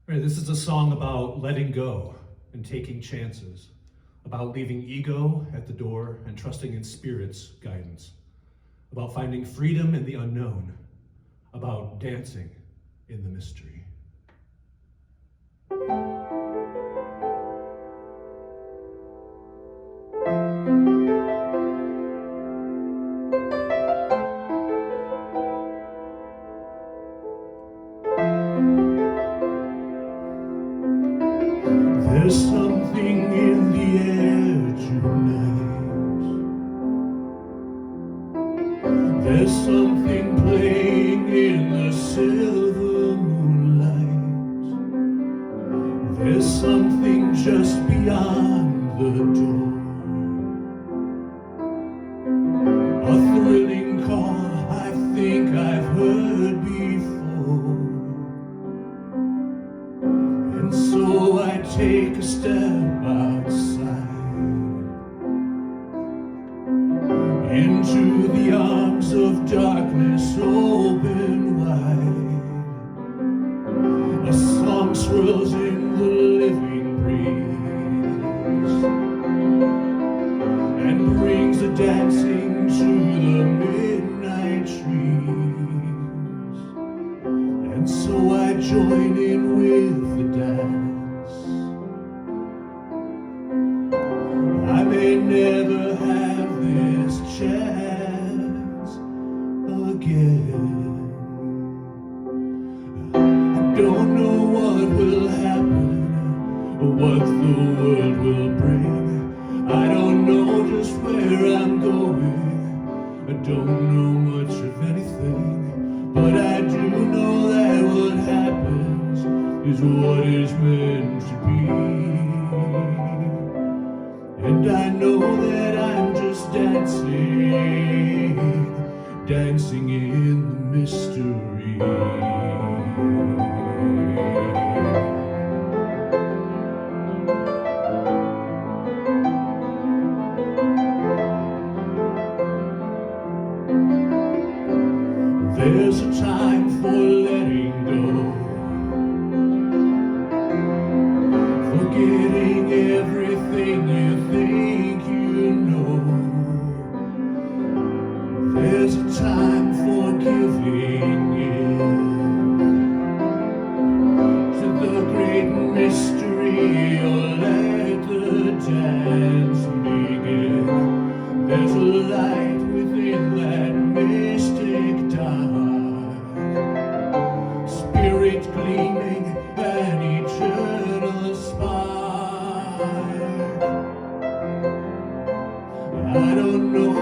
Right, this is a song about letting go and taking chances, about leaving ego at the door and trusting in Spirit's guidance, about finding freedom in the unknown, about dancing in the mystery. There's something in the air tonight. There's something playing in the silver moonlight. There's something just beyond the door. A thrilling call I think I've heard before. And so I take a step outside into the arms of darkness open wide. A song swirls in the living breeze and brings a dancing to the midnight trees. And so I join in with the dance. I may never have this chance again. I don't know what will happen or what the world will bring. I don't know just where I'm going. I don't know much of anything, but I do know that what happens is what is meant to be. And I know that I'm just dancing, dancing in the mystery. There's a time for letting go, forgetting everything you think you know. There's a time for giving in to the great mystery, or let the dance begin. There's a light within that mystic dark, Spirit gleaming, an eternal spark. I don't know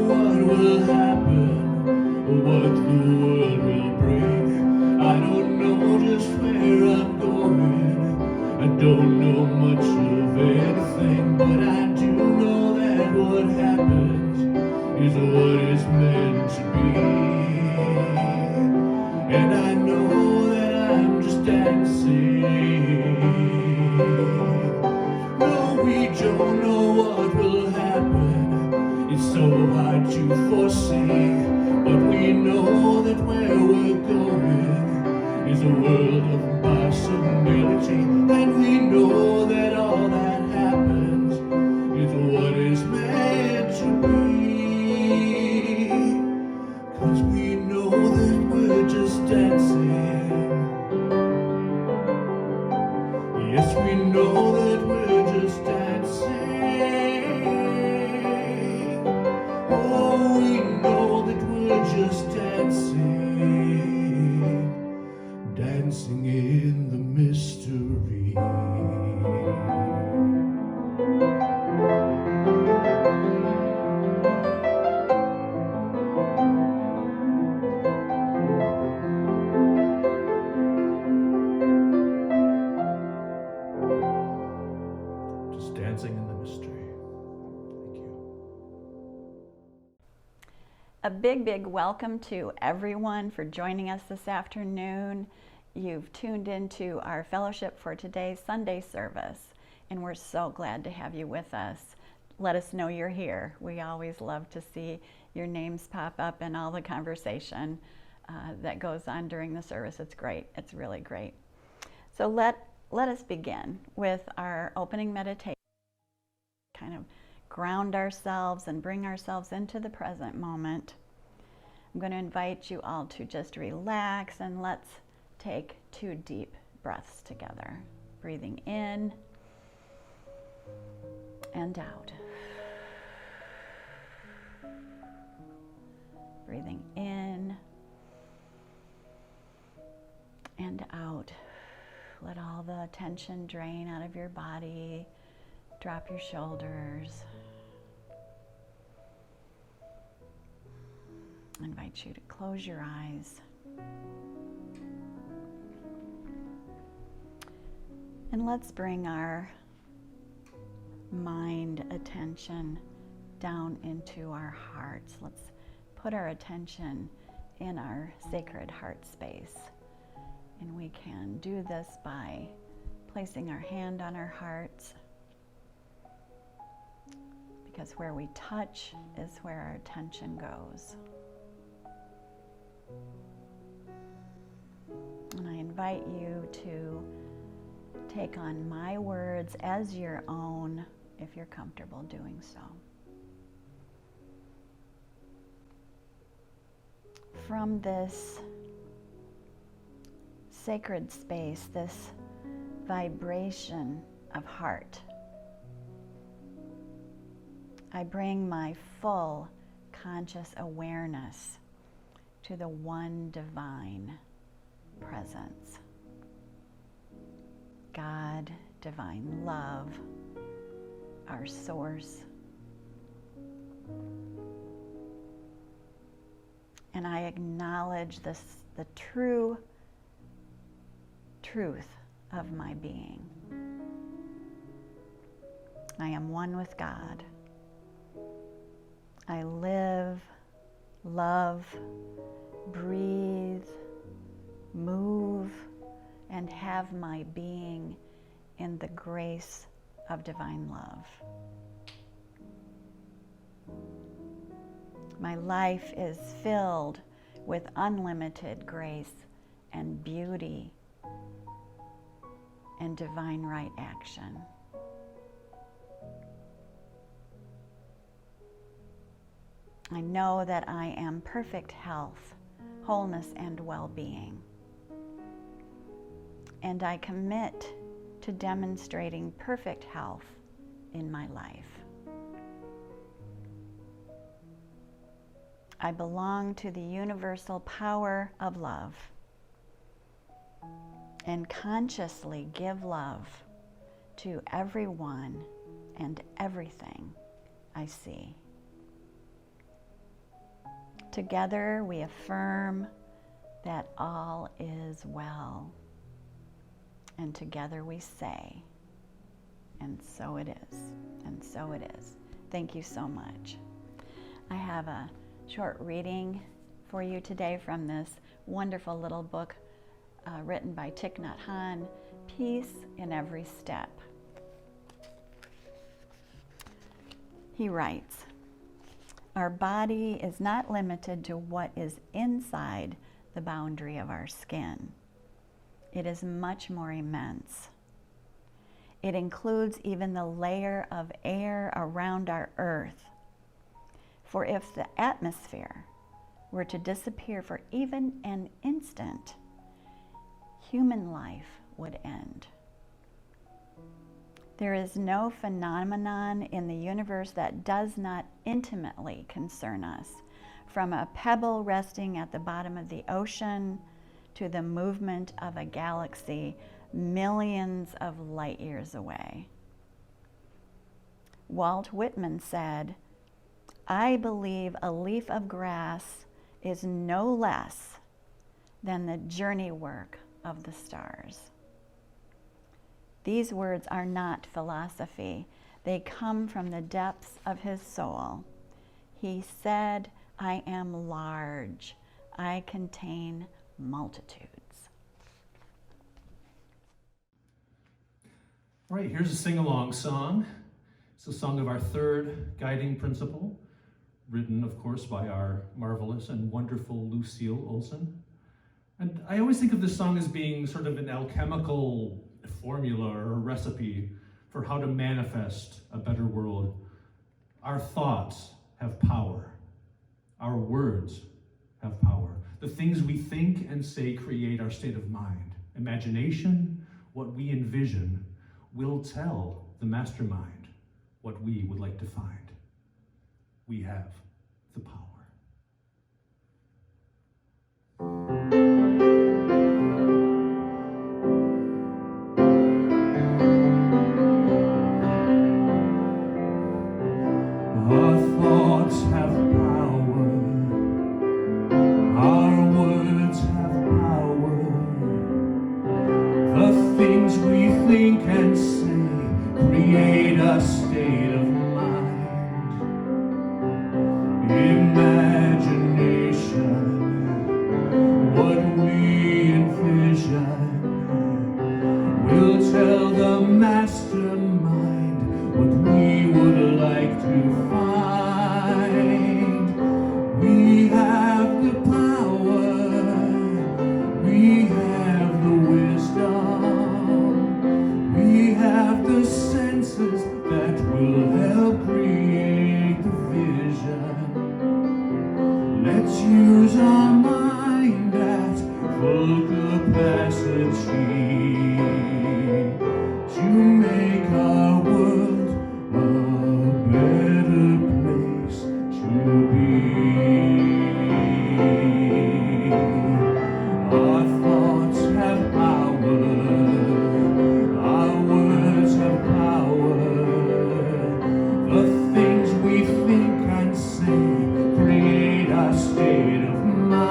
what will happen or what the world will bring. I don't know just where I'm going. I don't know much of anything, but I do know that what happens is what is meant to be. And I know that I'm just dancing. No, we don't know what will happen. It's so hard to foresee, but we know that where we're going is a world of possibility. And we know that all that happens is what is meant to be. 'Cause we know that we're just dancing. Yes, we know that we're just dancing. Oh, we know that we're just dancing, dancing in the mystery. Just dancing in the mystery. Thank you. A big welcome to everyone for joining us this afternoon. You've tuned into our fellowship for today's Sunday service, and we're so glad to have you with us. Let us know you're here. We always love to see your names pop up in all the conversation that goes on during the service. It's great. It's really great. So let us begin with our opening meditation. Kind of ground ourselves and bring ourselves into the present moment. I'm going to invite you all to just relax and let's take 2 deep breaths together. Breathing in and out. Breathing in and out. Let all the tension drain out of your body. Drop your shoulders. I invite you to close your eyes. And let's bring our mind attention down into our hearts. Let's put our attention in our sacred heart space. And we can do this by placing our hand on our hearts, because where we touch is where our attention goes. And I invite you to take on my words as your own if you're comfortable doing so. From this sacred space, this vibration of heart, I bring my full conscious awareness to the one divine presence. God, divine love, our source. And I acknowledge the true truth of my being. I am one with God. I live, love, breathe, move, and have my being in the grace of divine love. My life is filled with unlimited grace and beauty and divine right action. I know that I am perfect health, wholeness, and well-being. And I commit to demonstrating perfect health in my life. I belong to the universal power of love and consciously give love to everyone and everything I see. Together we affirm that all is well. And together we say, and so it is, and so it is. Thank you so much. I have a short reading for you today from this wonderful little book written by Thich Nhat Hanh, Peace in Every Step. He writes, "Our body is not limited to what is inside the boundary of our skin. It is much more immense. It includes even the layer of air around our earth. For if the atmosphere were to disappear for even an instant, human life would end. There is no phenomenon in the universe that does not intimately concern us, from a pebble resting at the bottom of the ocean to the movement of a galaxy millions of light years away." Walt Whitman said, "I believe a leaf of grass is no less than the journey work of the stars." These words are not philosophy. They come from the depths of his soul. He said, "I am large. I contain multitudes." All right, here's a sing-along song. It's a song of our third guiding principle, written, of course, by our marvelous and wonderful Lucille Olson. And I always think of this song as being sort of an alchemical formula or recipe for how to manifest a better world. Our thoughts have power. Our words have power. The things we think and say create our state of mind. Imagination, what we envision, will tell the mastermind what we would like to find. We have the power. Our thoughts have power. Our words have power. The things we think and say create a state of mind. Imagination, what we envision, will tell the mastermind what we would like to find. We have the power, we have the wisdom, we have the senses that will help create the vision. Let's use our mind at full capacity to make our world a better place to be. Our thoughts have power, our words have power. The things we think and say create a state of mind.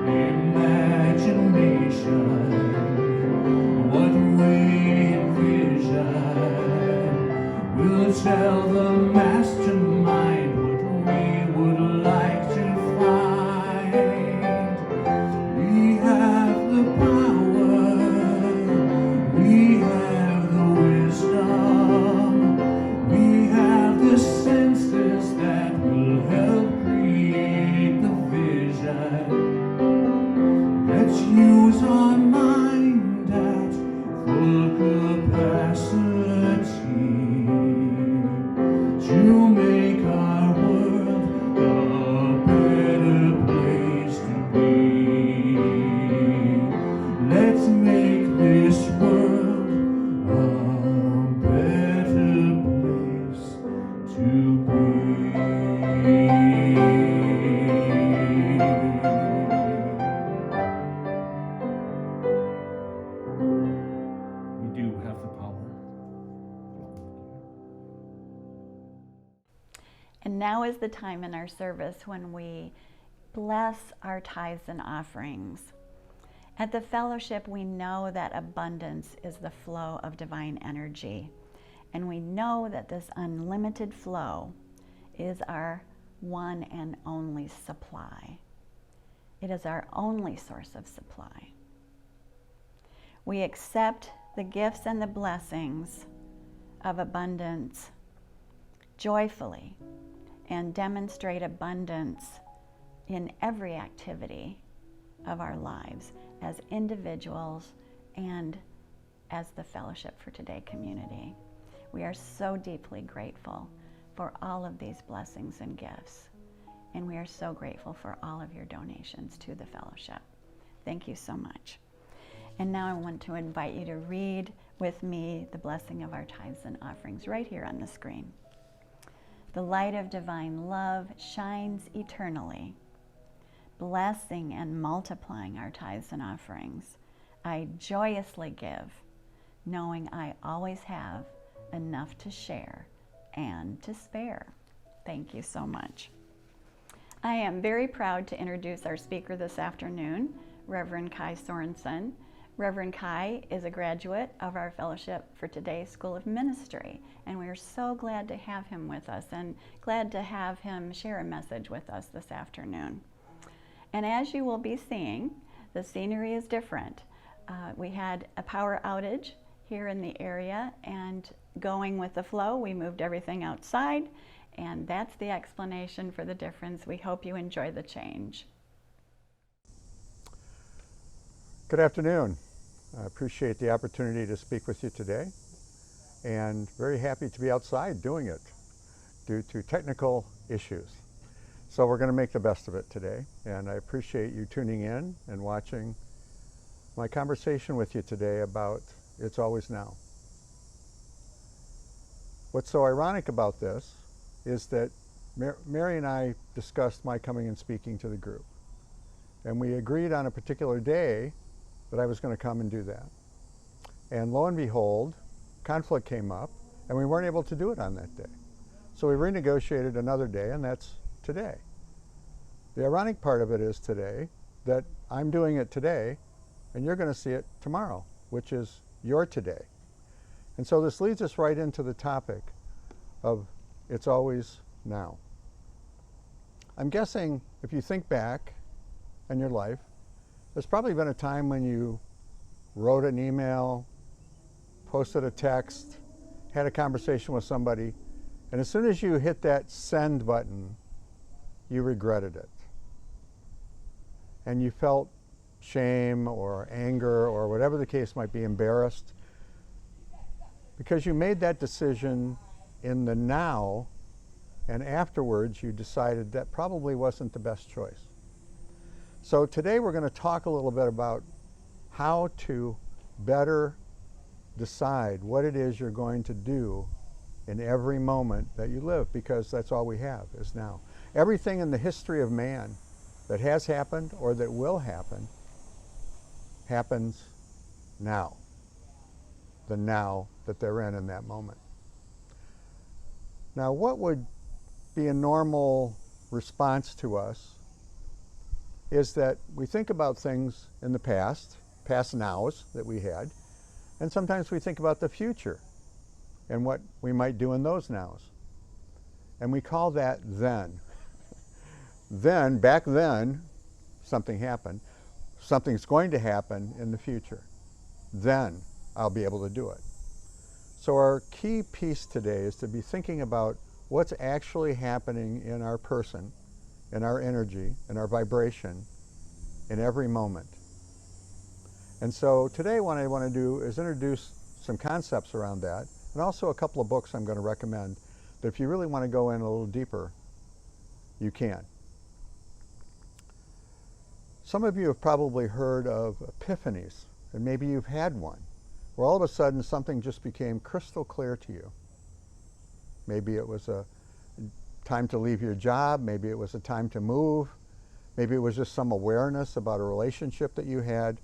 Imagination, what we envision, will tell the mastermind what we would like to find. We have the power, we have the wisdom, we have the senses that will help create the vision. Let's use our mind at full capacity to make our world a better place to be. Let's make this world a better place to be. We do have the power. And now is the time in our service when we bless our tithes and offerings. At the fellowship, we know that abundance is the flow of divine energy. And we know that this unlimited flow is our one and only supply. It is our only source of supply. We accept the gifts and the blessings of abundance joyfully and demonstrate abundance in every activity of our lives as individuals and as the Fellowship for Today community. We are so deeply grateful for all of these blessings and gifts, and we are so grateful for all of your donations to the Fellowship. Thank you so much. And now I want to invite you to read with me the blessing of our tithes and offerings right here on the screen. The light of divine love shines eternally, blessing and multiplying our tithes and offerings. I joyously give, knowing I always have enough to share and to spare. Thank you so much. I am very proud to introduce our speaker this afternoon, Reverend Kai Sorensen. Reverend Kai is a graduate of our Fellowship for Today School of Ministry, and we are so glad to have him with us and glad to have him share a message with us this afternoon. And as you will be seeing, the scenery is different. We had a power outage here in the area, and going with the flow, we moved everything outside, and that's the explanation for the difference. We hope you enjoy the change. Good afternoon. I appreciate the opportunity to speak with you today, and very happy to be outside doing it due to technical issues. So we're going to make the best of it today, and I appreciate you tuning in and watching my conversation with you today about It's Always Now. What's so ironic about this is that Mary and I discussed my coming and speaking to the group, and we agreed on a particular day that I was going to come and do that. And lo and behold, conflict came up, and we weren't able to do it on that day. So we renegotiated another day, and that's today. The ironic part of it is today that I'm doing it today, and you're going to see it tomorrow, which is your today. And so this leads us right into the topic of It's Always Now. I'm guessing if you think back in your life, there's probably been a time when you wrote an email, posted a text, had a conversation with somebody, and as soon as you hit that send button, you regretted it. And you felt shame or anger or whatever the case might be, embarrassed, because you made that decision in the now, and afterwards you decided that probably wasn't the best choice. So today we're going to talk a little bit about how to better decide what it is you're going to do in every moment that you live, because that's all we have is now. Everything in the history of man that has happened or that will happen happens now. The now that they're in that moment. Now, what would be a normal response to us is that we think about things in the past nows that we had, and sometimes we think about the future and what we might do in those nows. And we call that then. Then, back then, something happened. Something's going to happen in the future. Then I'll be able to do it. So our key piece today is to be thinking about what's actually happening in our person, in our energy, in our vibration, in every moment. And so today what I want to do is introduce some concepts around that, and also a couple of books I'm going to recommend that if you really want to go in a little deeper, you can. Some of you have probably heard of epiphanies, and maybe you've had one, where all of a sudden something just became crystal clear to you. Maybe it was a time to leave your job, maybe it was a time to move, maybe it was just some awareness about a relationship that you had.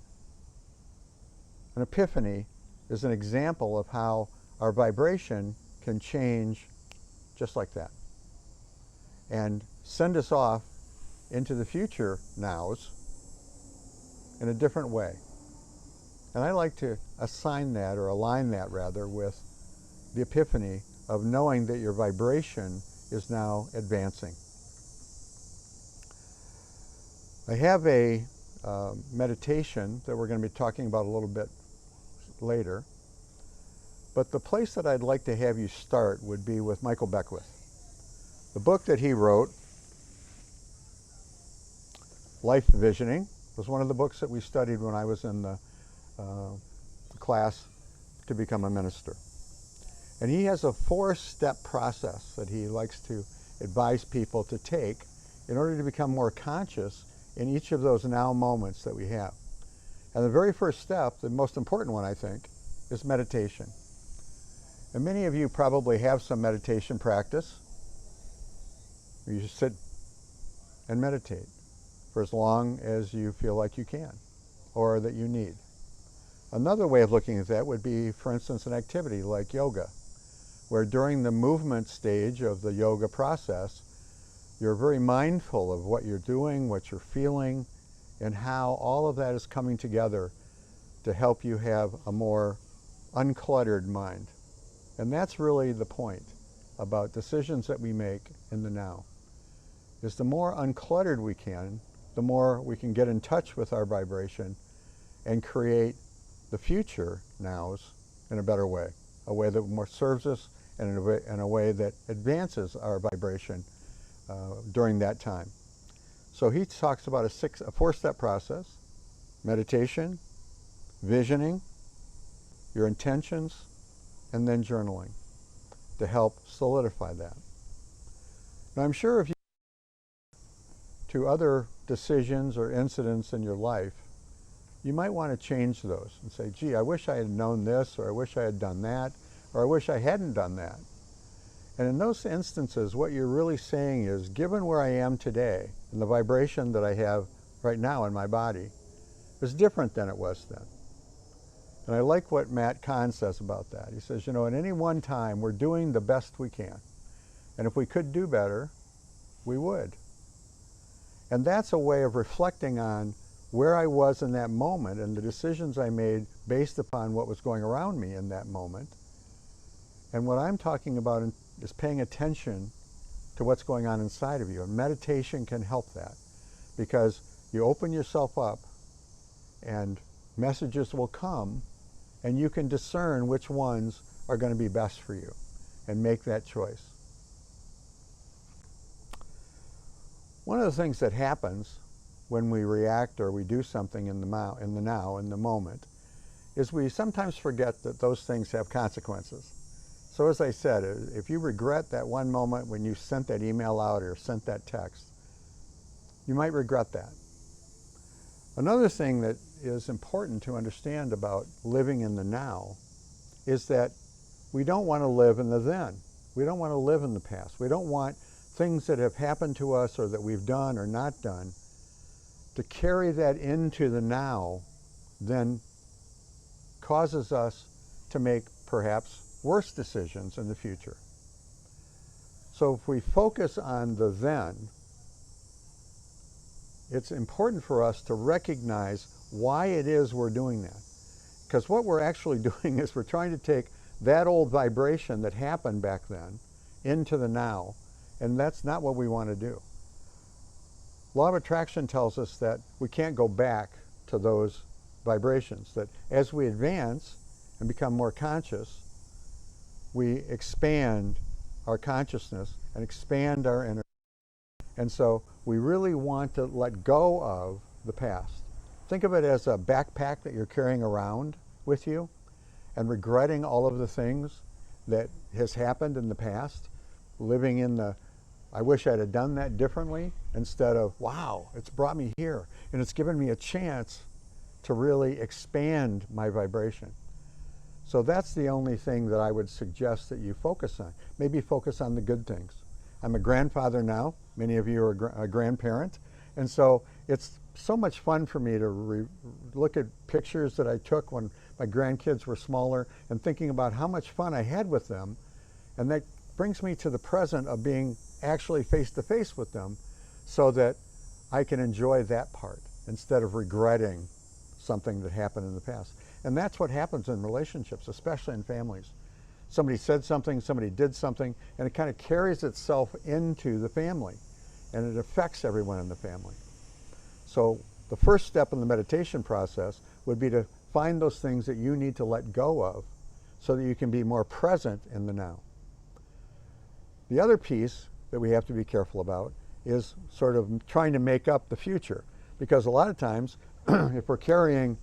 An epiphany is an example of how our vibration can change just like that and send us off into the future nows in a different way. And I like to assign that, or align that rather, with the epiphany of knowing that your vibration is now advancing. I have a meditation that we're going to be talking about a little bit later, but the place that I'd like to have you start would be with Michael Beckwith. The book that he wrote, Life Visioning, was one of the books that we studied when I was in the class to become a minister. And he has a 4-step process that he likes to advise people to take in order to become more conscious in each of those now moments that we have. And the very first step, the most important one I think, is meditation. And many of you probably have some meditation practice. You just sit and meditate for as long as you feel like you can or that you need. Another way of looking at that would be, for instance, an activity like yoga, where during the movement stage of the yoga process, you're very mindful of what you're doing, what you're feeling, and how all of that is coming together to help you have a more uncluttered mind. And that's really the point about decisions that we make in the now, is the more uncluttered we can, the more we can get in touch with our vibration and create the future nows in a better way, a way that more serves us and in a way that advances our vibration during that time. So he talks about a 4-step process: meditation, visioning, your intentions, and then journaling to help solidify that. Now, I'm sure if you to other decisions or incidents in your life, you might want to change those and say, gee, I wish I had known this, or I wish I had done that, or I wish I hadn't done that. And in those instances, what you're really saying is, given where I am today and the vibration that I have right now in my body is different than it was then. And I like what Matt Kahn says about that. He says, you know, at any one time, we're doing the best we can. And if we could do better, we would. And that's a way of reflecting on where I was in that moment and the decisions I made based upon what was going around me in that moment. And what I'm talking about is paying attention to what's going on inside of you. And meditation can help that, because you open yourself up and messages will come, and you can discern which ones are going to be best for you and make that choice. One of the things that happens when we react or we do something in the now, in the moment, is we sometimes forget that those things have consequences. So as I said, if you regret that one moment when you sent that email out or sent that text, you might regret that. Another thing that is important to understand about living in the now is that we don't want to live in the then. We don't want to live in the past. We don't want things that have happened to us or that we've done or not done to carry that into the now, then causes us to make perhaps worse decisions in the future. So if we focus on the then, it's important for us to recognize why it is we're doing that. Because what we're actually doing is we're trying to take that old vibration that happened back then into the now, and that's not what we want to do. Law of attraction tells us that we can't go back to those vibrations, that as we advance and become more conscious, we expand our consciousness and expand our energy. And so we really want to let go of the past. Think of it as a backpack that you're carrying around with you and regretting all of the things that has happened in the past, living in the, I wish I'd have done that differently, instead of, wow, it's brought me here and it's given me a chance to really expand my vibration. So that's the only thing that I would suggest that you focus on. Maybe focus on the good things. I'm a grandfather now. Many of you are a grandparent. And so it's so much fun for me to look at pictures that I took when my grandkids were smaller and thinking about how much fun I had with them. And that brings me to the present of being actually face-to-face with them so that I can enjoy that part instead of regretting something that happened in the past. And that's what happens in relationships, especially in families. Somebody said something, somebody did something, and it kind of carries itself into the family, and it affects everyone in the family. So the first step in the meditation process would be to find those things that you need to let go of so that you can be more present in the now. The other piece that we have to be careful about is sort of trying to make up the future, because a lot of times if we're carrying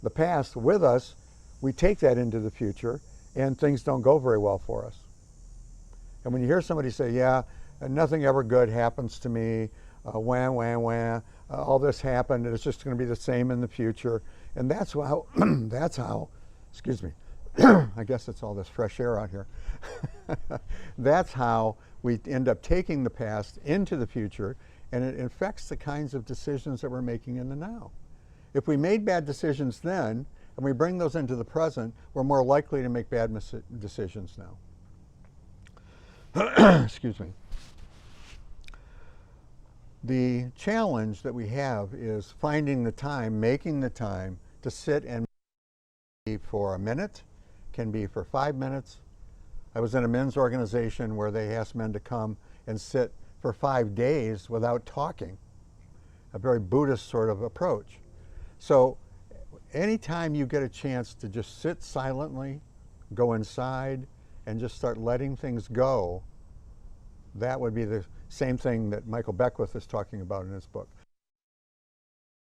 the past with us, we take that into the future and things don't go very well for us. And when you hear somebody say, yeah, nothing ever good happens to me, wah, wah, wah, all this happened and it's just going to be the same in the future. And that's how, excuse me, I guess it's all this fresh air out here. That's how we end up taking the past into the future, and it affects the kinds of decisions that we're making in the now. If we made bad decisions then, and we bring those into the present, we're more likely to make bad decisions now. Excuse me. The challenge that we have is finding the time, making the time to sit and be for a minute, can be for 5 minutes. I was in a men's organization where they asked men to come and sit for 5 days without talking, a very Buddhist sort of approach. So anytime you get a chance to just sit silently, go inside, and just start letting things go, that would be the same thing that Michael Beckwith is talking about in his book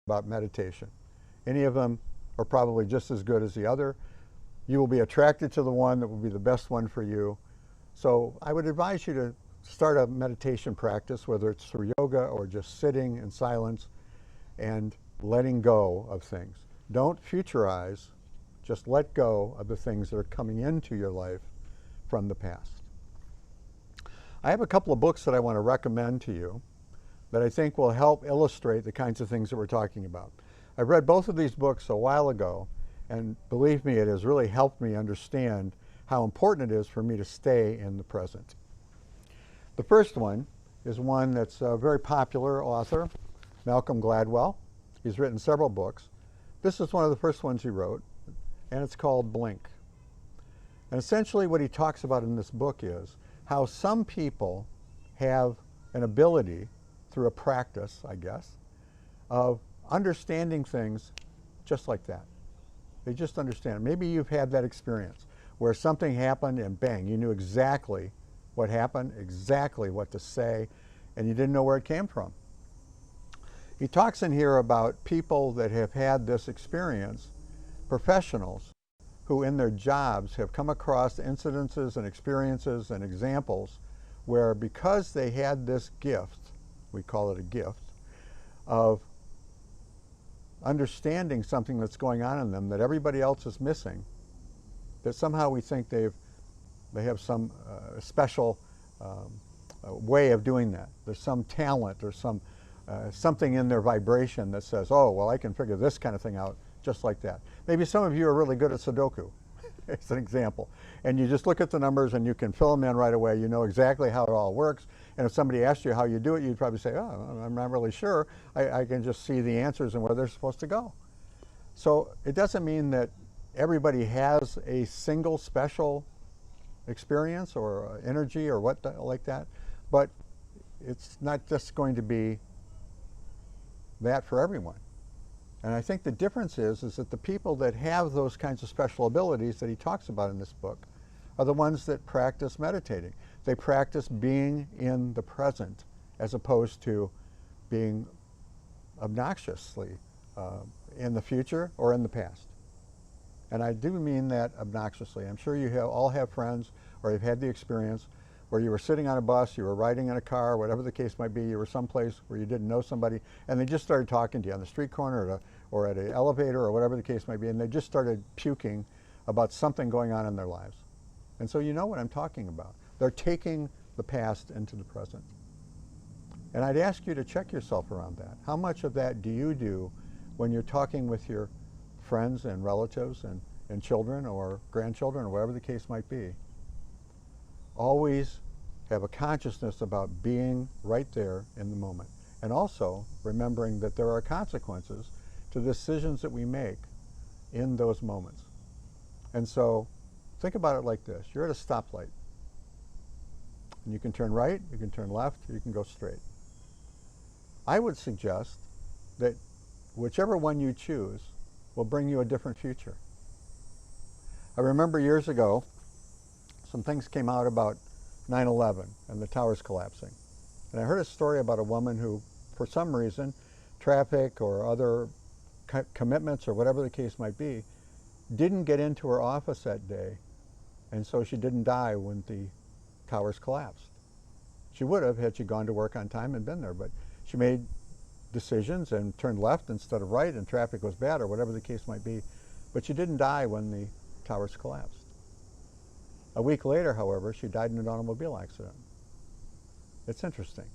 about meditation. Any of them or probably just as good as the other. You will be attracted to the one that will be the best one for you. So I would advise you to start a meditation practice, whether it's through yoga or just sitting in silence and letting go of things. Don't futurize, just let go of the things that are coming into your life from the past. I have a couple of books that I want to recommend to you that I think will help illustrate the kinds of things that we're talking about. I read both of these books a while ago, and believe me, it has really helped me understand how important it is for me to stay in the present. The first one is one that's a very popular author, Malcolm Gladwell. He's written several books. This is one of the first ones he wrote, and it's called Blink. And essentially what he talks about in this book is how some people have an ability, through a practice, I guess, of understanding things just like that. They just understand. Maybe you've had that experience where something happened and bang, you knew exactly what happened, exactly what to say, and you didn't know where it came from. He talks in here about people that have had this experience, professionals who in their jobs have come across incidences and experiences and examples where, because they had this gift, we call it a gift, of understanding something that's going on in them that everybody else is missing, that somehow we think they have some special way of doing that. There's some talent or something in their vibration that says, oh, well, I can figure this kind of thing out just like that. Maybe some of you are really good at Sudoku, as an example. And you just look at the numbers and you can fill them in right away. You know exactly how it all works. And if somebody asked you how you do it, you'd probably say, oh, I'm not really sure. I can just see the answers and where they're supposed to go. So it doesn't mean that everybody has a single special experience or energy or like that, but it's not just going to be that for everyone. And I think the difference is that the people that have those kinds of special abilities that he talks about in this book are the ones that practice meditating. They practice being in the present as opposed to being obnoxiously in the future or in the past. And I do mean that obnoxiously. I'm sure you all have friends, or you've had the experience where you were sitting on a bus, you were riding in a car, whatever the case might be, you were someplace where you didn't know somebody, and they just started talking to you on the street corner or at an elevator or whatever the case might be, and they just started puking about something going on in their lives. And so you know what I'm talking about. They're taking the past into the present. And I'd ask you to check yourself around that. How much of that do you do when you're talking with your friends and relatives and children or grandchildren or whatever the case might be? Always have a consciousness about being right there in the moment. And also remembering that there are consequences to the decisions that we make in those moments. And so think about it like this. You're at a stoplight. And you can turn right, you can turn left, or you can go straight. I would suggest that whichever one you choose will bring you a different future. I remember years ago, some things came out about 9/11 and the towers collapsing. And I heard a story about a woman who, for some reason, traffic or other commitments or whatever the case might be, didn't get into her office that day, and so she didn't die when the towers collapsed. She would have had she gone to work on time and been there, but she made decisions and turned left instead of right, and traffic was bad or whatever the case might be, but she didn't die when the towers collapsed. A week later, however, she died in an automobile accident. It's interesting.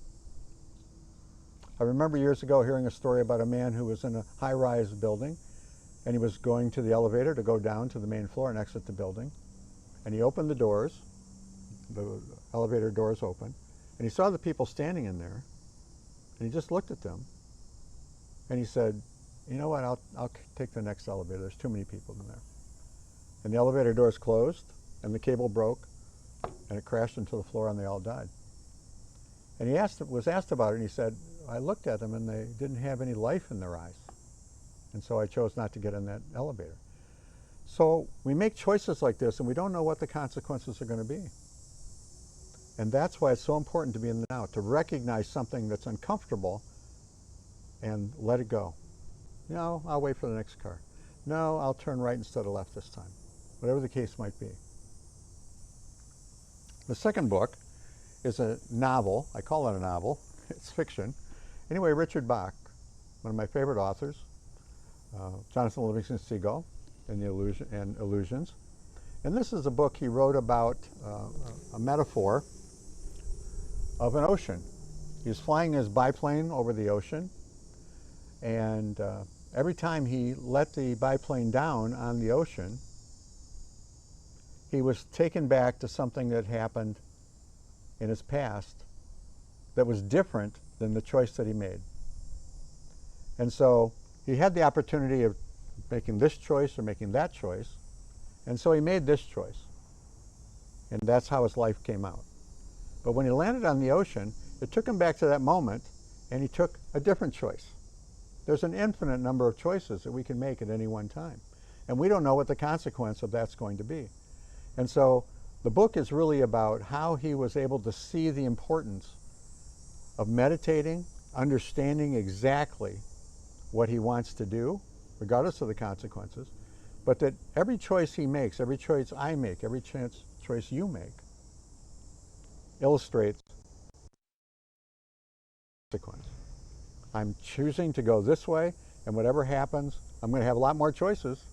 I remember years ago hearing a story about a man who was in a high-rise building, and he was going to the elevator to go down to the main floor and exit the building. And he opened the doors, the elevator doors open, and he saw the people standing in there, and he just looked at them, and he said, you know what, I'll take the next elevator. There's too many people in there. And the elevator doors closed, and the cable broke, and it crashed into the floor, and they all died. And he was asked about it, and he said, I looked at them, and they didn't have any life in their eyes. And so I chose not to get in that elevator. So we make choices like this, and we don't know what the consequences are going to be. And that's why it's so important to be in the now, to recognize something that's uncomfortable and let it go. You know, I'll wait for the next car. No, I'll turn right instead of left this time. Whatever the case might be. The second book is a novel. I call it a novel. It's fiction. Anyway, Richard Bach, one of my favorite authors, Jonathan Livingston Seagull and Illusions. And this is a book he wrote about a metaphor of an ocean. He was flying his biplane over the ocean, and every time he let the biplane down on the ocean, he was taken back to something that happened in his past that was different than the choice that he made. And so he had the opportunity of making this choice or making that choice, and so he made this choice. And that's how his life came out. But when he landed on the ocean, it took him back to that moment, and he took a different choice. There's an infinite number of choices that we can make at any one time, and we don't know what the consequence of that's going to be. And so the book is really about how he was able to see the importance of meditating, understanding exactly what he wants to do, regardless of the consequences, but that every choice he makes, every choice I make, every choice you make, illustrates consequence. I'm choosing to go this way, and whatever happens, I'm going to have a lot more choices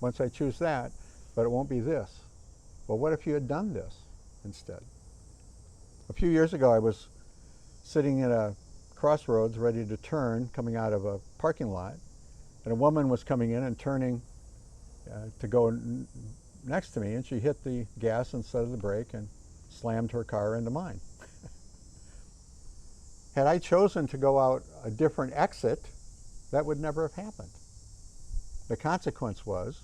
once I choose that, but it won't be this. Well, what if you had done this instead? A few years ago, I was sitting at a crossroads ready to turn, coming out of a parking lot, and a woman was coming in and turning to go next to me, and she hit the gas instead of the brake and slammed her car into mine. Had I chosen to go out a different exit, that would never have happened. The consequence was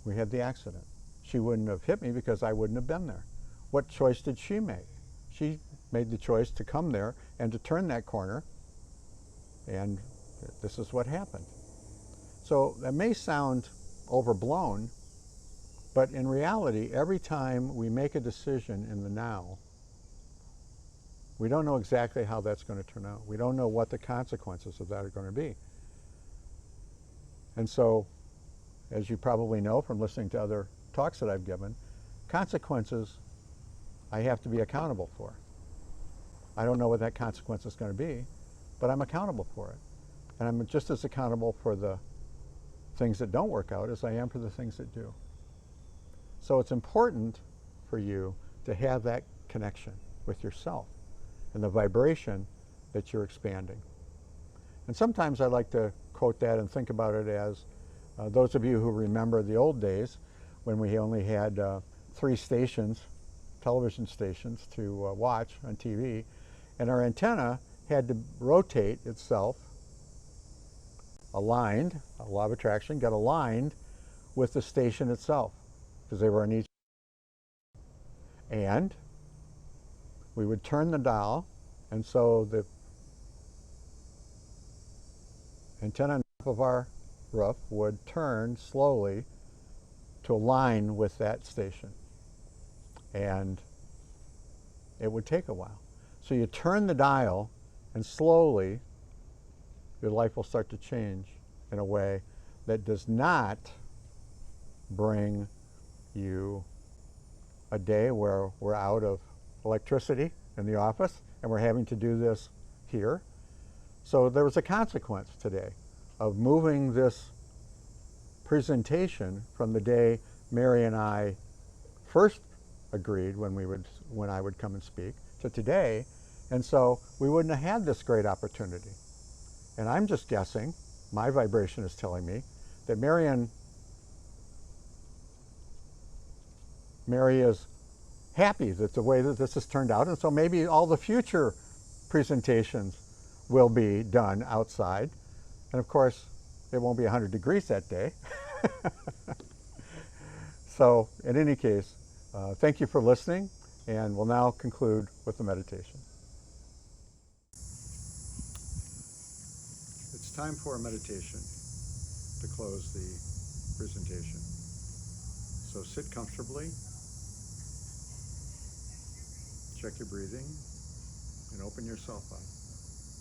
we had the accident. She wouldn't have hit me because I wouldn't have been there. What choice did she make? She made the choice to come there and to turn that corner, and this is what happened. So that may sound overblown, but in reality, every time we make a decision in the now, we don't know exactly how that's going to turn out. We don't know what the consequences of that are going to be. And so, as you probably know from listening to other talks that I've given, consequences I have to be accountable for. I don't know what that consequence is going to be, but I'm accountable for it. And I'm just as accountable for the things that don't work out as I am for the things that do. So it's important for you to have that connection with yourself and the vibration that you're expanding. And sometimes I like to quote that and think about it as those of you who remember the old days when we only had 3 stations, television stations to watch on TV, and our antenna had to rotate itself aligned, a law of attraction, got aligned with the station itself because they were on each. And we would turn the dial, and so the antenna on top of our roof would turn slowly to align with that station. And it would take a while. So you turn the dial, and slowly your life will start to change in a way that does not bring you a day where we're out of electricity in the office and we're having to do this here. So there was a consequence today of moving this presentation from the day Mary and I first agreed when I would come and speak to today, and so we wouldn't have had this great opportunity. And I'm just guessing, my vibration is telling me that Mary is happy that the way that this has turned out, and so maybe all the future presentations will be done outside. And of course, it won't be 100 degrees that day. So in any case, thank you for listening, and we'll now conclude with the meditation. It's time for a meditation to close the presentation. So sit comfortably, check your breathing, and open yourself up.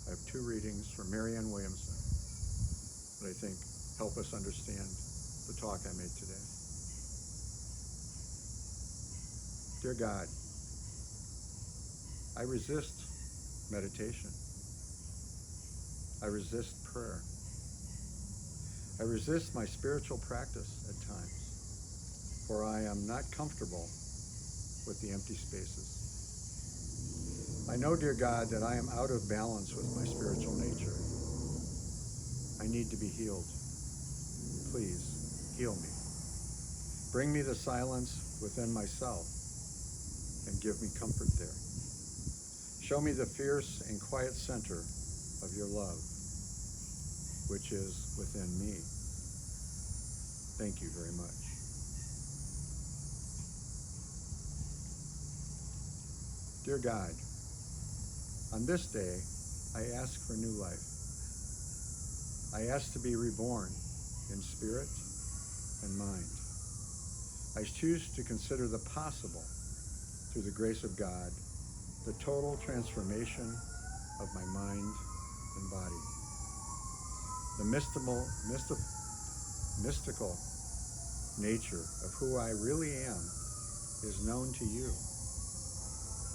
I have 2 readings from Marianne Williamson that I think help us understand the talk I made today. Dear God, I resist meditation. I resist prayer. I resist my spiritual practice at times, for I am not comfortable with the empty spaces. I know, dear God, that I am out of balance with my spiritual nature. I need to be healed. Please, heal me. Bring me the silence within myself and give me comfort there. Show me the fierce and quiet center of your love, which is within me. Thank you very much. Dear God, on this day, I ask for new life. I ask to be reborn in spirit and mind. I choose to consider the possible, through the grace of God, the total transformation of my mind and body. The mystical nature of who I really am is known to you,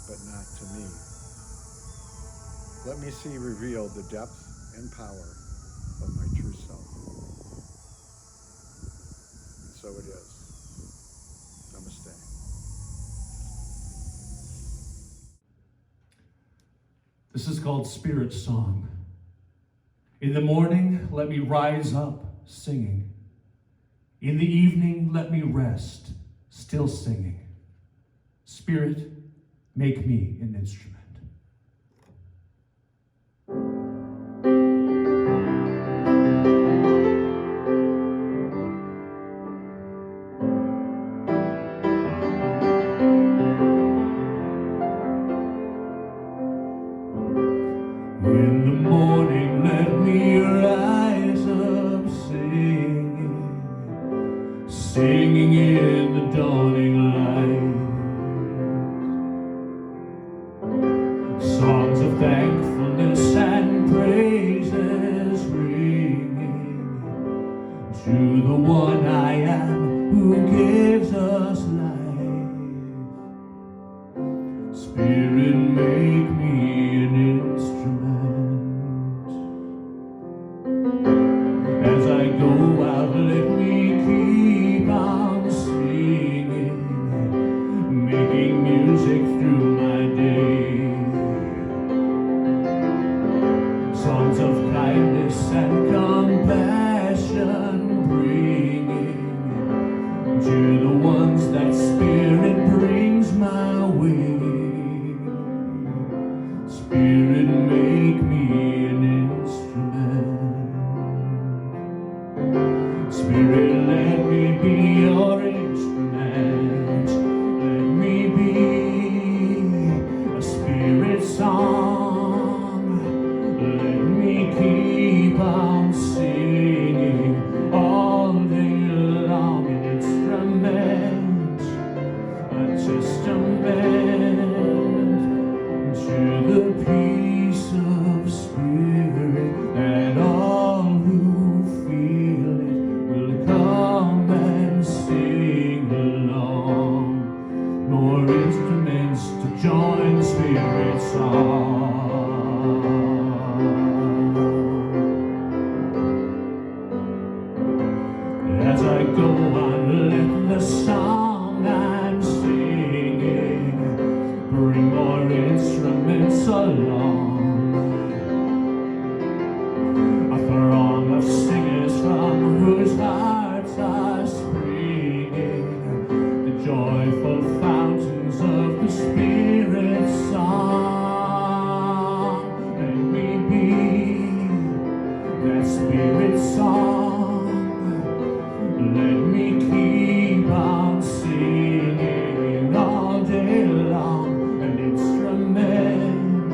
but not to me. Let me see revealed the depth and power of my true self. And so it is. Namaste. This is called Spirit Song. In the morning, let me rise up singing. In the evening, let me rest, still singing. Spirit, make me an instrument. In the morning, let me rise up singing, singing in the dawning light. Songs of thankfulness and praises ringing to the one I am who gives us life. Spirit, make me an instrument. As I go out, let me keep on singing, making music through my day. Songs of kindness and compassion bringing to the ones that Spirit brings my way. Spirit, make me an instrument. Spirit, let me be your instrument. Let me be a spirit song. Let me keep on singing all day long, an instrument, a testament to the peace of spirit, that all who feel it will come and sing along. More instruments to join spirit song. As I go on, let the song I'm singing bring more instruments along. A throng of singers from whose hearts are springing the joyful fountains of the Spirit's song. Let me be that Spirit song. Let me keep on singing all day long, an instrument,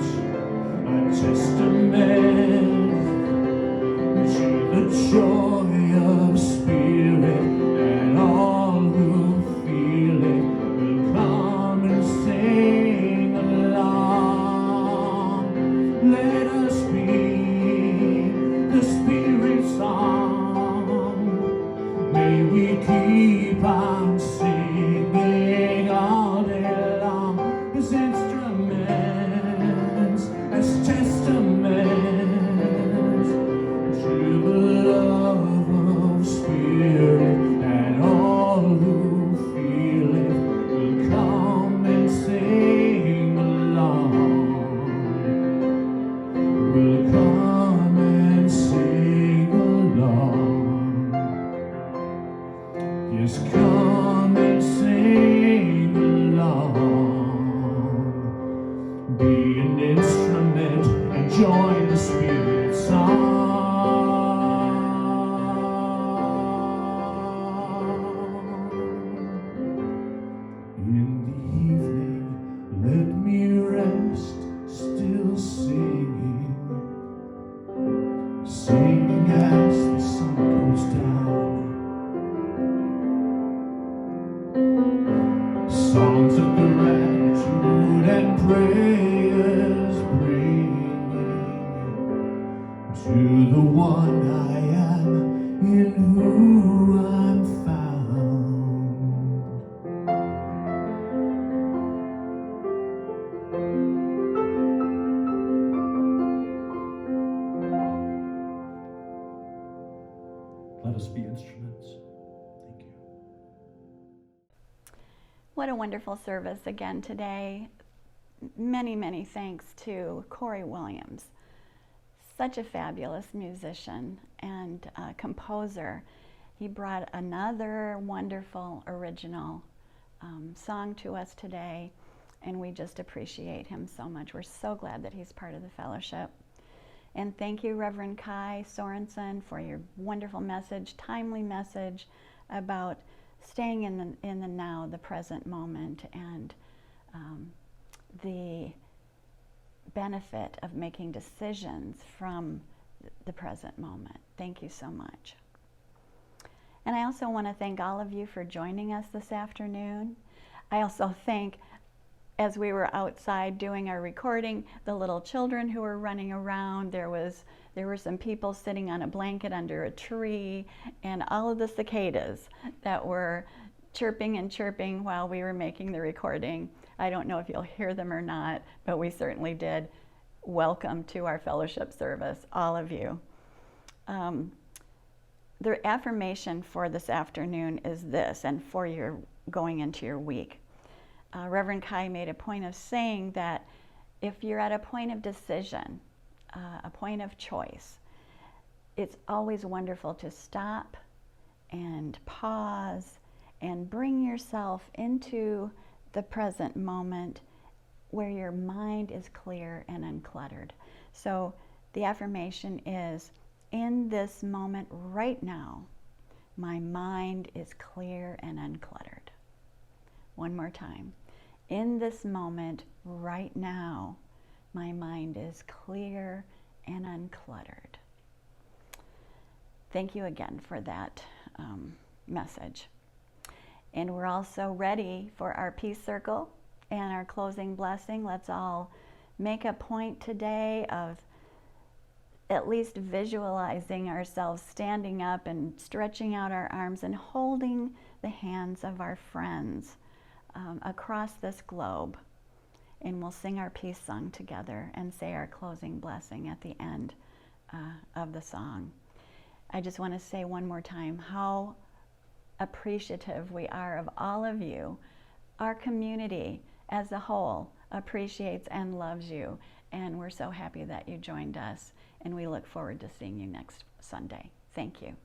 a testament to the joy of spirit, and all who feel it will come and sing along. Let us be the Spirit song. the love of Spirit, and all who feel it will come and sing along. Will come and sing along. Yes, come and sing along. Be an instrument and join the Spirit's song. In the evening, let me rest, still singing, singing as the sun goes down. Songs of gratitude and prayers bringing to the one I am, in who I'm found. Let us be instruments. Thank you. What a wonderful service again today. Many, many thanks to Corey Williams. Such a fabulous musician and composer. He brought another wonderful original song to us today, and we just appreciate him so much. We're so glad that he's part of the fellowship. And thank you, Reverend Kai Sorensen, for your wonderful message, timely message about staying in the now, the present moment, and the benefit of making decisions from the present moment. Thank you so much. And I also want to thank all of you for joining us this afternoon. I also thank, as we were outside doing our recording, the little children who were running around. There were some people sitting on a blanket under a tree, and all of the cicadas that were chirping and chirping while we were making the recording. I don't know if you'll hear them or not, but we certainly did. Welcome to our fellowship service, all of you. The affirmation for this afternoon is this, and for your going into your week. Reverend Kai made a point of saying that if you're at a point of decision, a point of choice, it's always wonderful to stop and pause and bring yourself into the present moment where your mind is clear and uncluttered. So the affirmation is, in this moment right now, my mind is clear and uncluttered. One more time. In this moment right now, my mind is clear and uncluttered. Thank you again for that message. And we're also ready for our peace circle and our closing blessing. Let's all make a point today of at least visualizing ourselves standing up and stretching out our arms and holding the hands of our friends across this globe. And we'll sing our peace song together and say our closing blessing at the end of the song. I just want to say one more time how appreciative we are of all of you. Our community as a whole appreciates and loves you, and we're so happy that you joined us, and we look forward to seeing you next Sunday. Thank you.